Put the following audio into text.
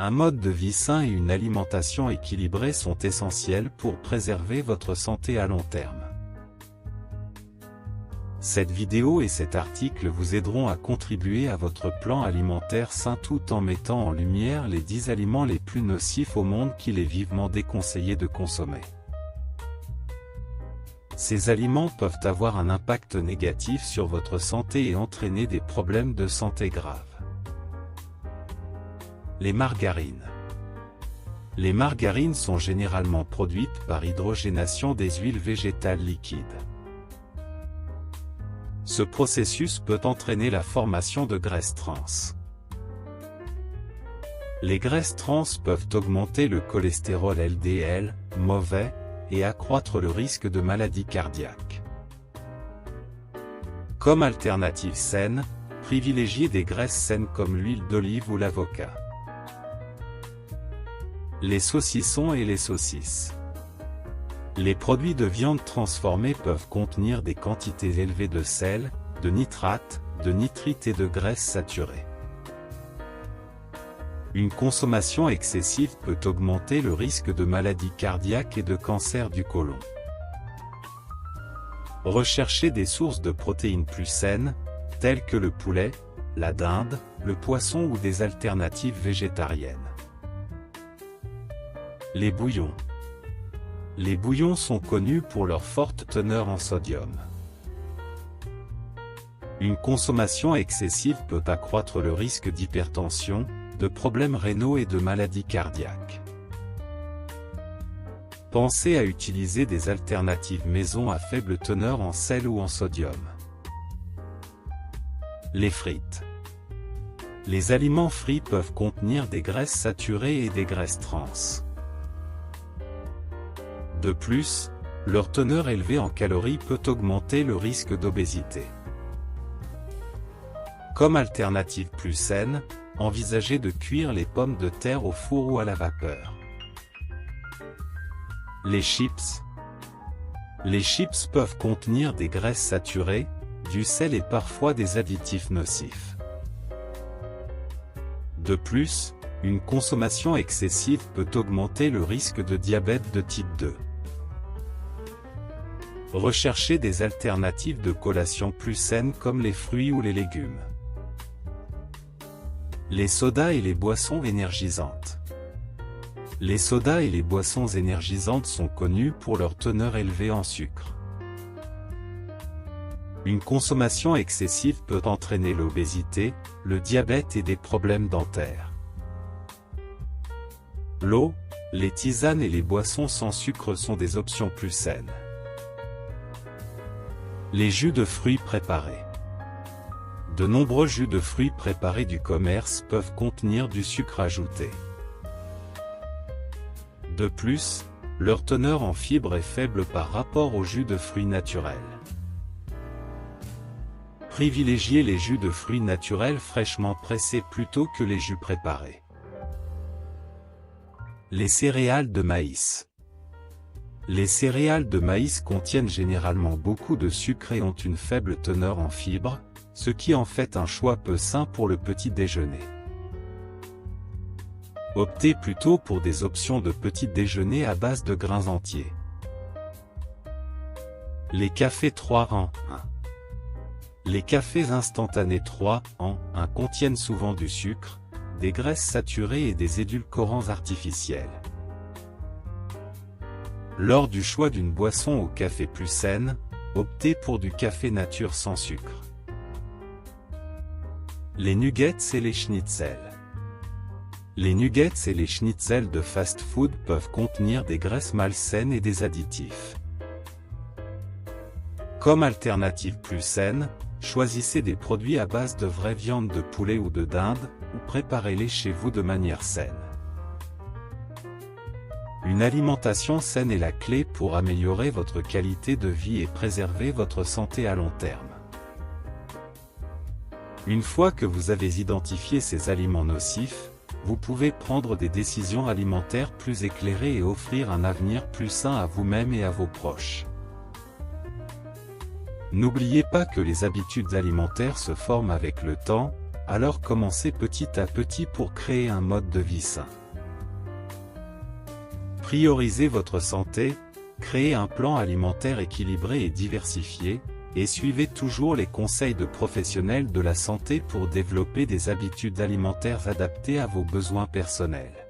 Un mode de vie sain et une alimentation équilibrée sont essentiels pour préserver votre santé à long terme. Cette vidéo et cet article vous aideront à contribuer à votre plan alimentaire sain tout en mettant en lumière les 10 aliments les plus nocifs au monde qu'il est vivement déconseillé de consommer. Ces aliments peuvent avoir un impact négatif sur votre santé et entraîner des problèmes de santé graves. Les margarines. Les margarines sont généralement produites par hydrogénation des huiles végétales liquides. Ce processus peut entraîner la formation de graisses trans. Les graisses trans peuvent augmenter le cholestérol LDL, mauvais, et accroître le risque de maladies cardiaques. Comme alternative saine, privilégiez des graisses saines comme l'huile d'olive ou l'avocat. Les saucissons et les saucisses. Les produits de viande transformée peuvent contenir des quantités élevées de sel, de nitrates, de nitrites et de graisses saturées. Une consommation excessive peut augmenter le risque de maladies cardiaques et de cancer du côlon. Recherchez des sources de protéines plus saines, telles que le poulet, la dinde, le poisson ou des alternatives végétariennes. Les bouillons. Les bouillons sont connus pour leur forte teneur en sodium. Une consommation excessive peut accroître le risque d'hypertension, de problèmes rénaux et de maladies cardiaques. Pensez à utiliser des alternatives maison à faible teneur en sel ou en sodium. Les frites. Les aliments frits peuvent contenir des graisses saturées et des graisses trans. De plus, leur teneur élevée en calories peut augmenter le risque d'obésité. Comme alternative plus saine, envisagez de cuire les pommes de terre au four ou à la vapeur. Les chips. Les chips peuvent contenir des graisses saturées, du sel et parfois des additifs nocifs. De plus, une consommation excessive peut augmenter le risque de diabète de type 2. Recherchez des alternatives de collation plus saines comme les fruits ou les légumes. Les sodas et les boissons énergisantes. Les sodas et les boissons énergisantes sont connus pour leur teneur élevée en sucre. Une consommation excessive peut entraîner l'obésité, le diabète et des problèmes dentaires. L'eau, les tisanes et les boissons sans sucre sont des options plus saines. Les jus de fruits préparés. De nombreux jus de fruits préparés du commerce peuvent contenir du sucre ajouté. De plus, leur teneur en fibres est faible par rapport aux jus de fruits naturels. Privilégiez les jus de fruits naturels fraîchement pressés plutôt que les jus préparés. Les céréales de maïs. Les céréales de maïs contiennent généralement beaucoup de sucre et ont une faible teneur en fibres, ce qui en fait un choix peu sain pour le petit déjeuner. Optez plutôt pour des options de petit déjeuner à base de grains entiers. Les cafés 3 en 1. Les cafés instantanés 3 en 1 contiennent souvent du sucre, des graisses saturées et des édulcorants artificiels. Lors du choix d'une boisson au café plus saine, optez pour du café nature sans sucre. Les nuggets et les schnitzels. Les nuggets et les schnitzels de fast-food peuvent contenir des graisses malsaines et des additifs. Comme alternative plus saine, choisissez des produits à base de vraie viande de poulet ou de dinde, ou préparez-les chez vous de manière saine. Une alimentation saine est la clé pour améliorer votre qualité de vie et préserver votre santé à long terme. Une fois que vous avez identifié ces aliments nocifs, vous pouvez prendre des décisions alimentaires plus éclairées et offrir un avenir plus sain à vous-même et à vos proches. N'oubliez pas que les habitudes alimentaires se forment avec le temps, Alors commencez petit à petit pour créer un mode de vie sain. Priorisez votre santé, créez un plan alimentaire équilibré et diversifié, et suivez toujours les conseils de professionnels de la santé pour développer des habitudes alimentaires adaptées à vos besoins personnels.